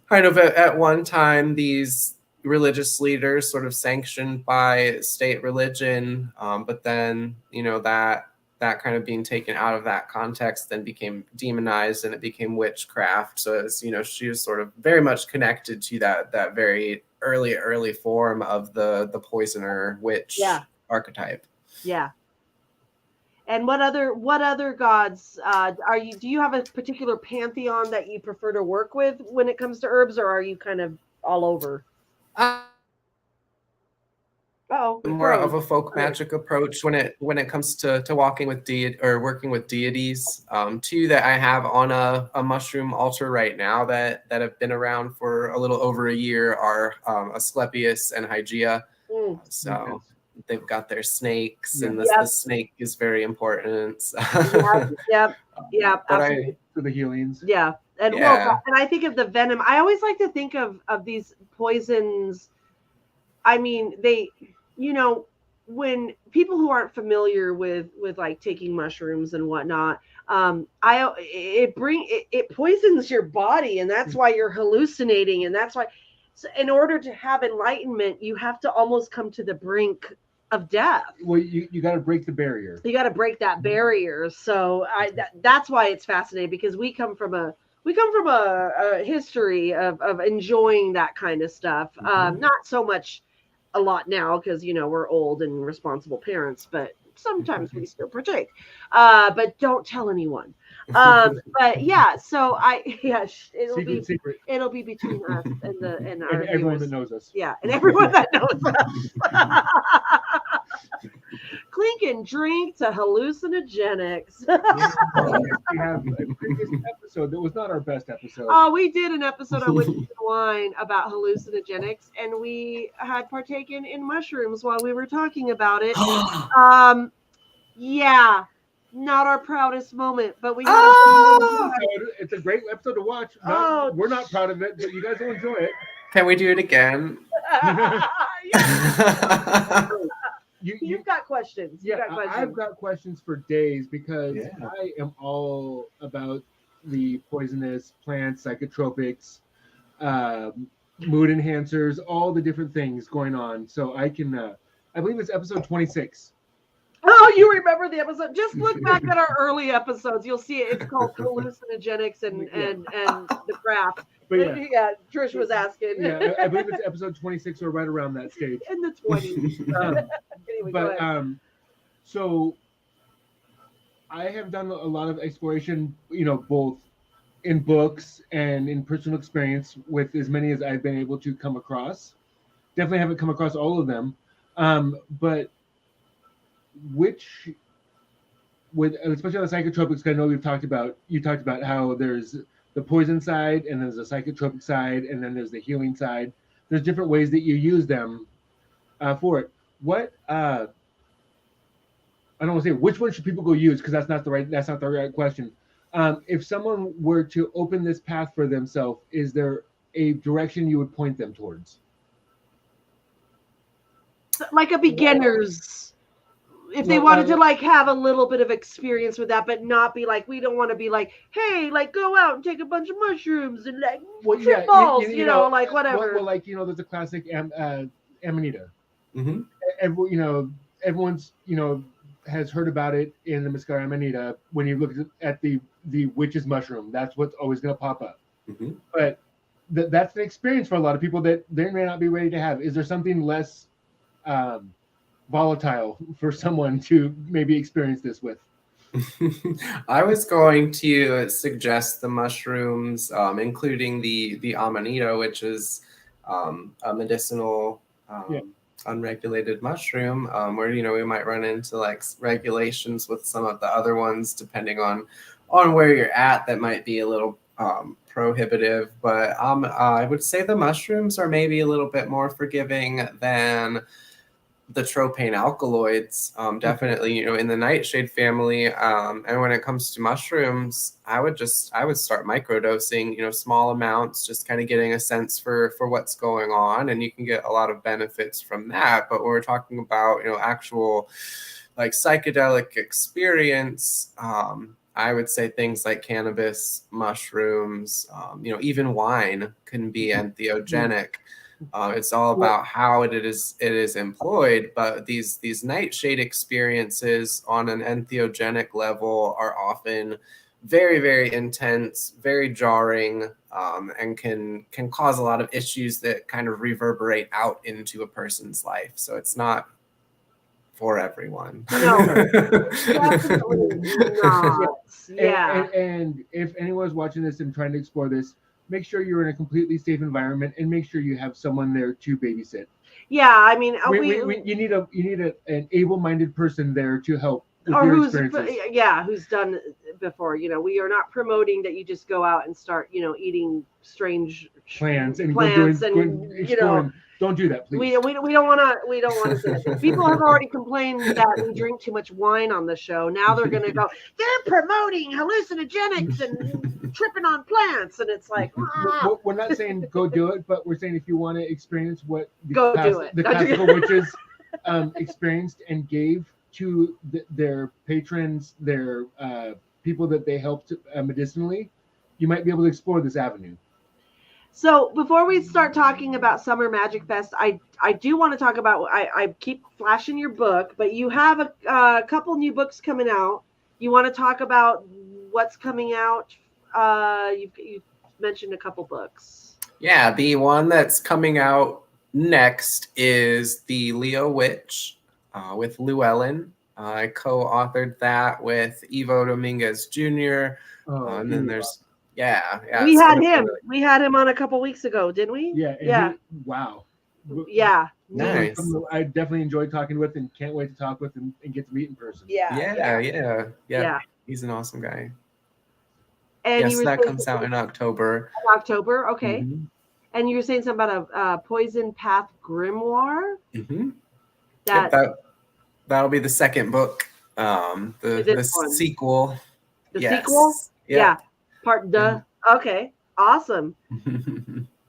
kind of at one time these religious leaders sort of sanctioned by state religion, but then that kind of being taken out of that context then became demonized and it became witchcraft. So as she was sort of very much connected to that very early form of the poisoner witch archetype. Yeah. And what other gods do you have a particular pantheon that you prefer to work with when it comes to herbs, or are you kind of all over? More of a folk magic approach when it comes to walking with working with deities. Two that I have on a mushroom altar right now that have been around for a little over a year are Asclepius and Hygeia. So they've got their snakes, and the snake is very important. Yep. Absolutely. For the healings. Yeah. And and I think of the venom. I always like to think of these poisons. I mean, they, when people who aren't familiar with like taking mushrooms and whatnot, it poisons your body, and that's why you're hallucinating, and that's why. So in order to have enlightenment, you have to almost come to the brink of death. Well, you got to break the barrier. You got to break that barrier. So that's why it's fascinating, because we come from a history of enjoying that kind of stuff. Not so much a lot now, because we're old and responsible parents, but sometimes we still partake. But don't tell anyone. But yeah, so it'll be between us and our everyone viewers. that knows us. Yeah, and everyone that knows us. Clink and drink to hallucinogenics. We have a previous episode that was not our best episode. Oh, we did an episode on Witches and Wine about hallucinogenics, and we had partaken in mushrooms while we were talking about it. Yeah, not our proudest moment, but we. It's a great episode to watch. We're not proud of it, but you guys will enjoy it. Can we do it again? You've got questions. I've got questions for days, because I am all about the poisonous plants, psychotropics, mood enhancers, all the different things going on. So I can, I believe it's episode 26. Oh, you remember the episode? Just look back at our early episodes. You'll see it. It's called hallucinogenics and the craft. But yeah, Trish was asking. Yeah, I believe it's episode 26 or right around that stage. In the 20s. Anyway, but so I have done a lot of exploration, both in books and in personal experience with as many as I've been able to come across. Definitely haven't come across all of them, but especially on the psychotropics, I know you talked about how there's the poison side and there's the psychotropic side and then there's the healing side. There's different ways that you use them for it. What I don't want to say which one should people go use, because that's not the right question. If someone were to open this path for themselves, is there a direction you would point them towards? Like a beginner's, if they wanted to have a little bit of experience with that, but not be like, we don't want to be like, hey, go out and take a bunch of mushrooms and trip balls, whatever. Well, there's a classic Amanita. Mm-hmm. Everyone's has heard about it in the Muscaria Amanita. When you look at the witch's mushroom, that's what's always going to pop up. Mm-hmm. But that's an experience for a lot of people that they may not be ready to have. Is there something less volatile for someone to maybe experience this with? I was going to suggest the mushrooms, including the Amanita, which is a medicinal unregulated mushroom, where we might run into regulations with some of the other ones depending on where you're at, that might be a little prohibitive. But I would say the mushrooms are maybe a little bit more forgiving than the tropane alkaloids, definitely, in the nightshade family. And when it comes to mushrooms, I would start microdosing, small amounts, just kind of getting a sense for what's going on. And you can get a lot of benefits from that. But when we're talking about, actual psychedelic experience, I would say things like cannabis, mushrooms, even wine can be entheogenic. It's all about how it is employed, but these nightshade experiences on an entheogenic level are often very, very intense, very jarring, and can cause a lot of issues that kind of reverberate out into a person's life. So it's not for everyone. No, definitely not. Yeah. And if anyone's watching this and trying to explore this, make sure you're in a completely safe environment and make sure you have someone there to babysit. Yeah, I mean, you need an able-minded person there to help with your experiences. Who's done it before. We are not promoting that you just go out and start, eating strange plants and don't do that, please. We don't want to say that. People have already complained that we drink too much wine on the show. Now they're going to go, they're promoting hallucinogenics and tripping on plants, and it's like, we're not saying go do it, but we're saying if you want to experience what the classical witches experienced and gave to their patrons, their people that they helped medicinally, you might be able to explore this avenue. So before we start talking about Summer Magic Fest, I do want to talk about, I keep flashing your book, but you have a couple new books coming out. You want to talk about what's coming out? You've mentioned a couple books. Yeah, the one that's coming out next is the Leo Witch with Llewellyn. I co-authored that with Ivo Dominguez Jr. And then there's we had him on a couple weeks ago, didn't we? Yeah. Wow. Yeah. Nice. I definitely enjoyed talking with and can't wait to talk with and get to meet in person. Yeah. He's an awesome guy. And yes, that comes out in October. October, okay. Mm-hmm. And you were saying something about a Poison Path grimoire? Mm-hmm. That'll be the second book. The sequel. The sequel? Yeah. Part duh. Mm-hmm. Okay. Awesome.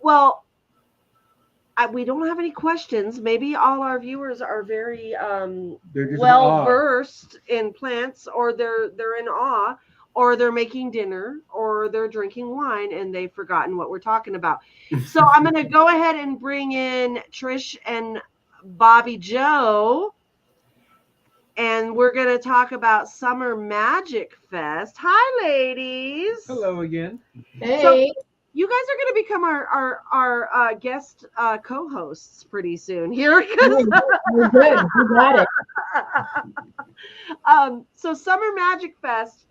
Well, we don't have any questions. Maybe all our viewers are very well versed in plants, or they're in awe. or they're making dinner, or they're drinking wine, and they've forgotten what we're talking about. So I'm going to go ahead and bring in Trish and Bobby Joe, and we're going to talk about Summer Magic Fest. Hi, ladies. Hello again. Hey. So you guys are going to become our guest co-hosts pretty soon here. We're good. We got it. So Summer Magic Fest.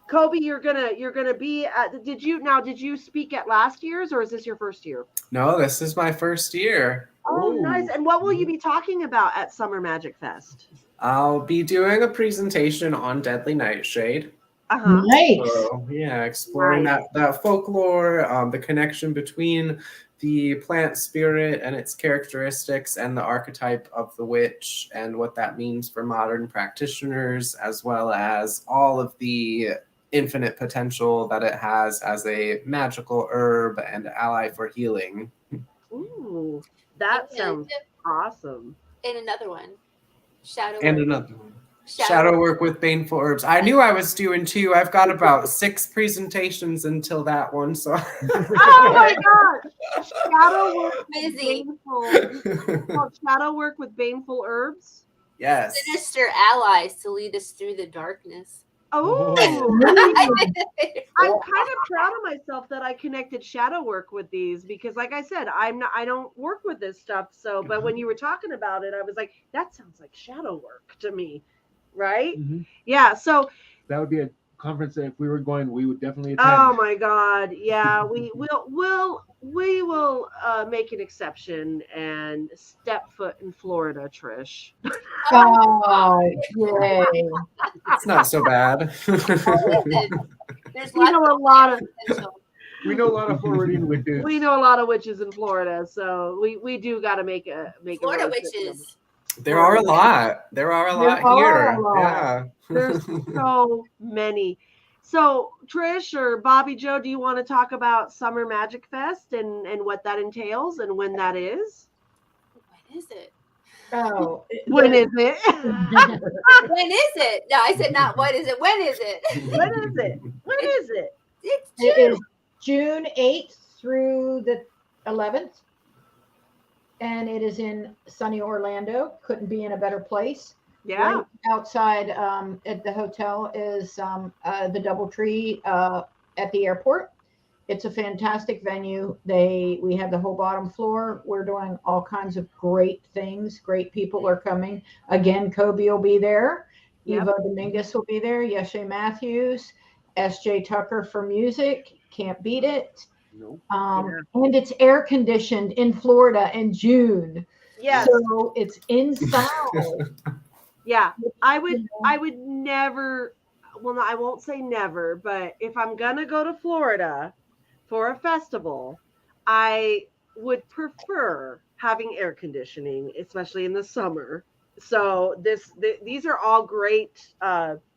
Coby, you're gonna be at. Did you speak at last year's, or is this your first year? No, this is my first year. Oh, nice. And what will you be talking about at Summer Magic Fest? I'll be doing a presentation on Deadly Nightshade. Nice. So, yeah, exploring that folklore, the connection between the plant spirit and its characteristics and the archetype of the witch and what that means for modern practitioners, as well as all of the infinite potential that it has as a magical herb and ally for healing. Ooh, that sounds awesome. And another one. Shadow And work. another one. Shadow work with baneful herbs. I knew I was doing 2. I've got about 6 presentations until that one. So. Oh my God! Shadow work. Busy. Called shadow work with baneful herbs. Yes. Sinister allies to lead us through the darkness. Oh, I'm kind of proud of myself that I connected shadow work with these, because like I said, I don't work with this stuff. So, but when you were talking about it, I was like, that sounds like shadow work to me. Right? Mm-hmm. Yeah. So that would be a conference that if we were going, we would definitely attend. Oh my God. Yeah, we will make an exception and step foot in Florida, Trish. Oh, yay. It's not so bad. There's We know a lot of potential. We know a lot of Floridian witches. we know a lot of witches in Florida, so we do got to make Florida a road trip to them. witches. There are a lot. There are a lot here. Yeah. There's so many. So Trish or Bobby Joe, do you want to talk about Summer Magic Fest and what that entails and when that is? When is it? Oh. When is it? When is it? No, I said not what is it. When is it? When is it? When is it? It's It June. is June 8th through the 11th. And it is in sunny Orlando. Couldn't be in a better place. Yeah. Right outside at the hotel is the DoubleTree at the airport. It's a fantastic venue. We have the whole bottom floor. We're doing all kinds of great things. Great people are coming. Again, Coby will be there. Yep. Eva Dominguez will be there. Yeshe Matthews. S.J. Tucker for music. Can't beat it. Nope. And it's air conditioned in Florida in June. Yes. So it's inside. Yeah. I would never, well, no, I won't say never, but if I'm going to go to Florida for a festival, I would prefer having air conditioning, especially in the summer. So these are all great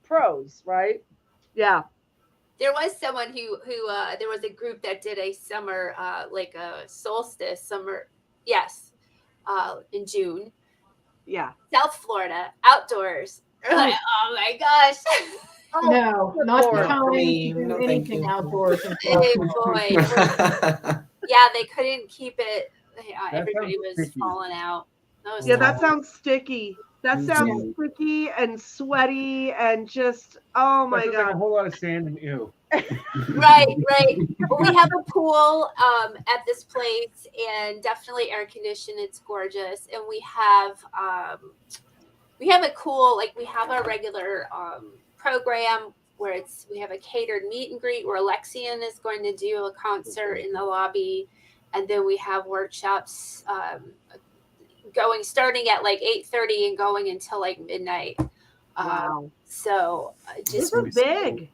pros, right? Yeah. There was someone who there was a group that did a summer like a solstice summer, yes, in June. Yeah. South Florida, outdoors. We're like, oh my gosh. No, not Lord. time Me, to do no, thank anything you. outdoors. Big boy. Yeah, they couldn't keep it. That Everybody sounds was tricky. falling out. That was Yeah, that tough. sounds sticky. That Me sounds too. sticky and sweaty and just, oh my That sounds like a God. whole lot of sand and ew. Right. Well, we have a pool at this place, and definitely air conditioned. It's gorgeous, and we have a cool, like, we have our regular program where we have a catered meet and greet where Alexian is going to do a concert in the lobby, and then we have workshops starting at like 8:30 and going until like midnight. Wow. So This just is big.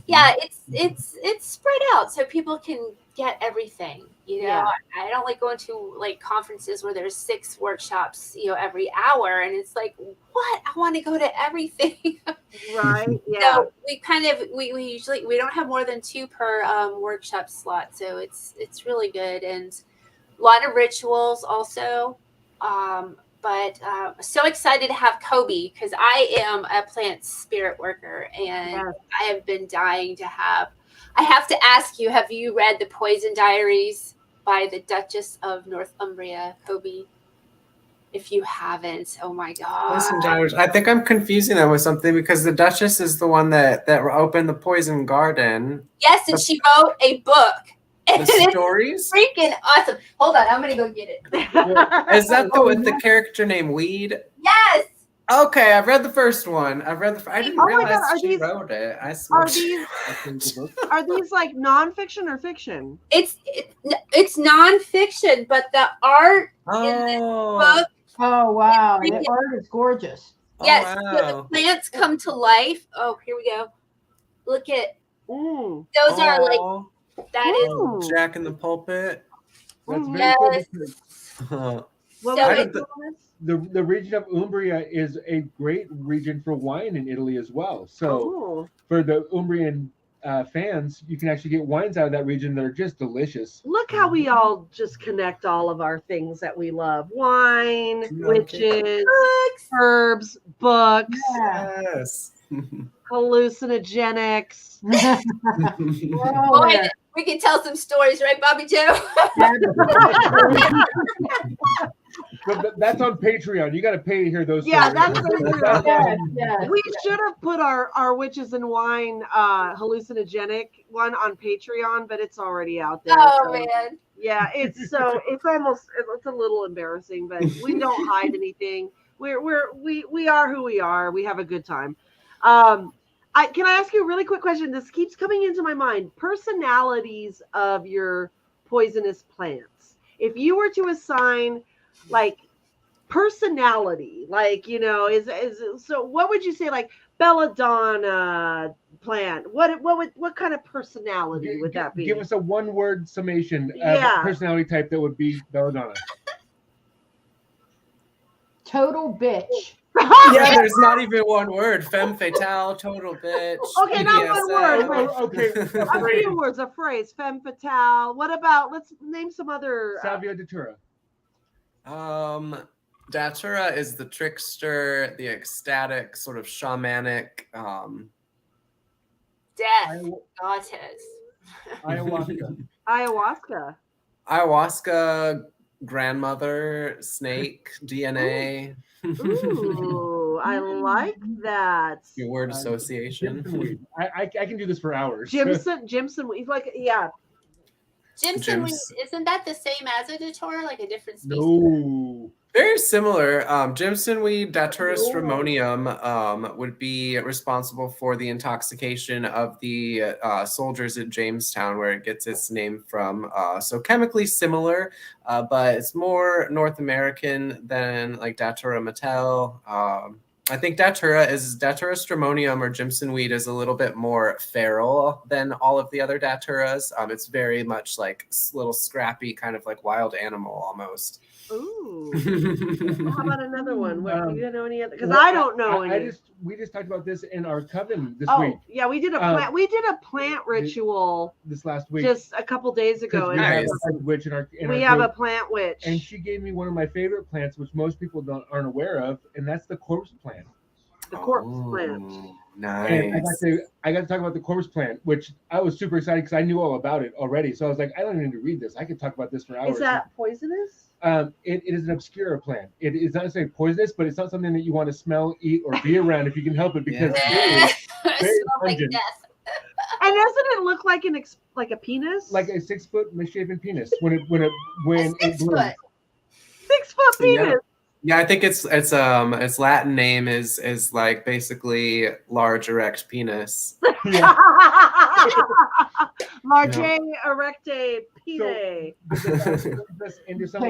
yeah, it's spread out so people can get everything. You know, Yeah. I don't like going to like conferences where there's 6 workshops, every hour, and it's like, what? I want to go to everything. Right. Yeah. So we usually we don't have more than 2 per workshop slot, so it's really good, and a lot of rituals also. but so excited to have Coby because I am a plant spirit worker, and I have been dying to have. I have to ask you: have you read the Poison Diaries by the Duchess of Northumbria, Coby? If you haven't, oh my god! Poison Diaries. I think I'm confusing them with something because the Duchess is the one that opened the Poison Garden. Yes, and she wrote a book. The stories? Freaking awesome. Hold on, I'm gonna go get it. Is that with the character named Weed? Yes. Okay, I've read the first one. I didn't realize she wrote it. Are these like nonfiction or fiction? It's nonfiction, but the art in this book. Oh wow, the art is gorgeous. Yes, so the plants come to life. Oh, here we go. Look at those are like that is Jack in the Pulpit. That's very cool. The region of Umbria is a great region for wine in Italy as well. So for the Umbrian fans, you can actually get wines out of that region that are just delicious. Look how we all just connect all of our things that we love: wine, witches, herbs, books, hallucinogenics. Boy, we can tell some stories, right, Bobby Joe? But that's on Patreon. You got to pay to hear those. Yeah, stories. That's we should have put our Witches and Wine hallucinogenic one on Patreon, but it's already out there. Oh man. Yeah, it's a little embarrassing, but we don't hide anything. We are who we are. We have a good time. Can I ask you a really quick question? This keeps coming into my mind. Personalities of your poisonous plants. If you were to assign like personality, like, you know, is so what would you say, like belladonna plant? What kind of personality would that be? Give us a one-word summation of personality type that would be belladonna. Total bitch. Yeah, there's not even one word. Femme fatale, total bitch. Okay, not one word. Okay. A few words, a phrase. Femme fatale. What about, let's name some other. Salvia datura. Datura is the trickster, the ecstatic, sort of shamanic. Death. Goddess. Ayahuasca, grandmother, snake, DNA. Ooh, I like that. Your word association. I can do this for hours. Jimson, he's like, Jimson weed, isn't that the same as a datura, like a different species? No. Very similar. Jimson weed, Datura stramonium, would be responsible for the intoxication of the soldiers at Jamestown, where it gets its name from. So chemically similar, but it's more North American than like Datura Mattel. I think Datura stramonium or Jimson weed is a little bit more feral than all of the other Daturas. It's very much like little scrappy, kind of like wild animal almost. Ooh. How about another one? Do you know any other? Because I don't know any. We just talked about this in our coven this week. Yeah, we did a plant. We did a plant ritual this last week, just a couple days ago. We have a witch in our a plant witch, and she gave me one of my favorite plants, which most people aren't aware of, and that's the corpse plant. The corpse plant. Nice. And I got to talk about the corpse plant, which I was super excited because I knew all about it already. So I was like, I don't need to read this. I could talk about this for hours. Is that poisonous? It is an obscura plant. It is not necessarily poisonous, but it's not something that you want to smell, eat, or be around if you can help it, because it is very pungent. And doesn't it look like like a penis? Like a 6-foot misshapen penis when it blooms. 6-foot penis. Yeah, I think its Latin name is like basically large erect penis. Large erecte pene. So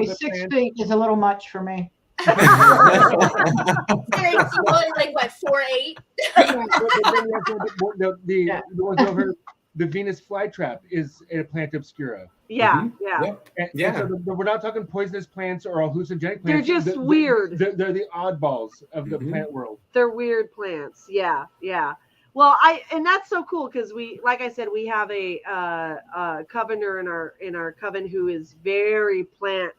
6 feet is a little much for me. Like what, 4'8"? The Venus flytrap is a plant obscura. Yeah. So we're not talking poisonous plants or hallucinogenic plants. They're just weird. They're the oddballs of the plant world. They're weird plants. Yeah. Well, and that's so cool because we, like I said, we have a covener in our coven who is very plant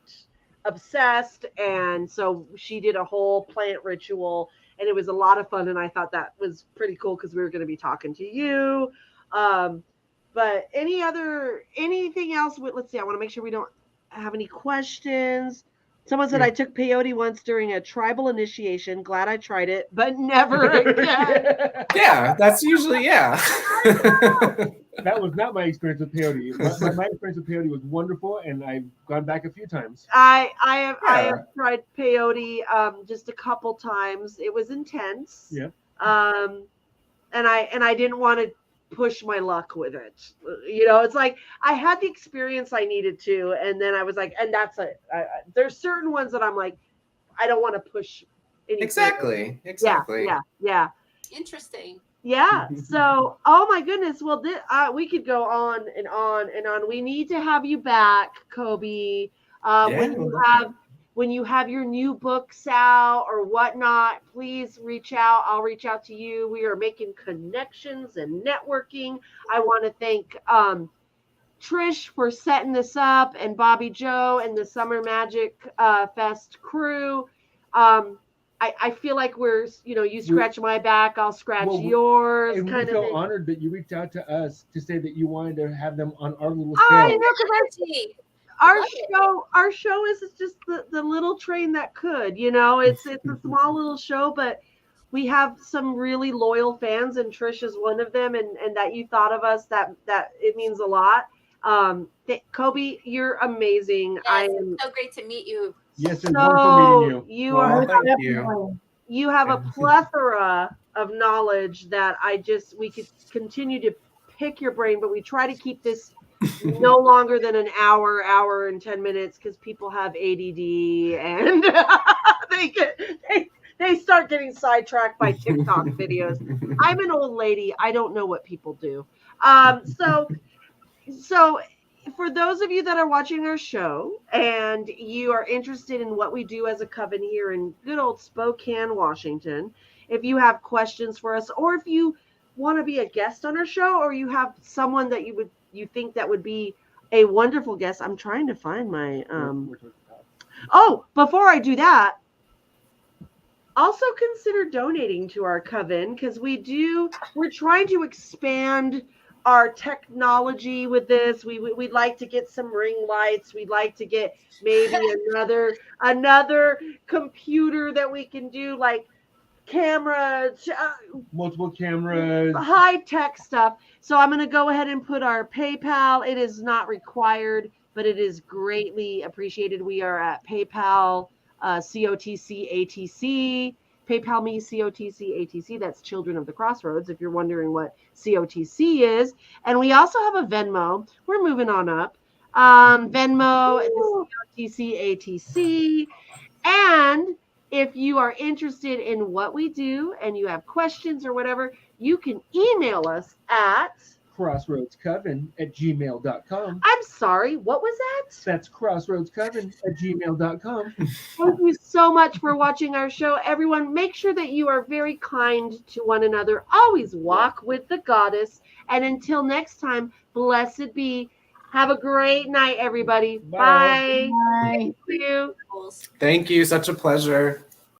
obsessed, and so she did a whole plant ritual, and it was a lot of fun, and I thought that was pretty cool because we were going to be talking to you. But anything else? Let's see. I want to make sure we don't have any questions. Someone said, I took peyote once during a tribal initiation. Glad I tried it, but never again. Yeah, that's usually, yeah. That was not my experience with peyote. My experience with peyote was wonderful, and I've gone back a few times. I have tried peyote just a couple times. It was intense. Yeah. And I didn't want to push my luck with it. It's like I had the experience I needed to, and then I was like, and that's it. There's certain ones that I'm like, I don't want to push anything. Exactly. Yeah. Interesting. Yeah. So, oh my goodness. Well, we could go on and on and on. We need to have you back, Coby. When you have your new books out or whatnot, please reach out. I'll reach out to you. We are making connections and networking. I want to thank Trish for setting this up, and Bobby Joe and the Summer Magic Fest crew. I feel like we're, you scratch my back, I'll scratch yours. And kind we're of so thing. honored that you reached out to us to say that you wanted to have them on our little I show. know, our show is just the little train that could, it's a small little show, but we have some really loyal fans, and Trish is one of them, and that you thought of us, that it means a lot. Coby, you're amazing. Yes, it's so great to meet you. Yes, it's wonderful meeting you. Thank you. You have a plethora of knowledge that we could continue to pick your brain, but we try to keep this no longer than an hour and 10 minutes, because people have ADD and they start getting sidetracked by TikTok videos. I'm an old lady. I don't know what people do. So for those of you that are watching our show and you are interested in what we do as a coven here in good old Spokane, Washington, if you have questions for us, or if you want to be a guest on our show, or you have someone that you think that would be a wonderful guest, I'm trying to find my before I do that, also consider donating to our coven, because we're trying to expand our technology with this. We'd like to get some ring lights. We'd like to get maybe another computer that we can do, like cameras, multiple cameras, high tech stuff. So I'm going to go ahead and put our PayPal. It is not required, but it is greatly appreciated. We are at PayPal, COTC ATC. PayPal me, COTC ATC. That's Children of the Crossroads, if you're wondering what COTC is. And we also have a Venmo. We're moving on up. Venmo is COTC ATC. And if you are interested in what we do and you have questions or whatever, you can email us at crossroadscoven@gmail.com. I'm sorry, what was that? That's crossroadscoven@gmail.com. Thank you so much for watching our show. Everyone, make sure that you are very kind to one another. Always walk with the goddess. And until next time, blessed be. Have a great night, everybody. Bye. Bye. Thank you. Thank you. Such a pleasure.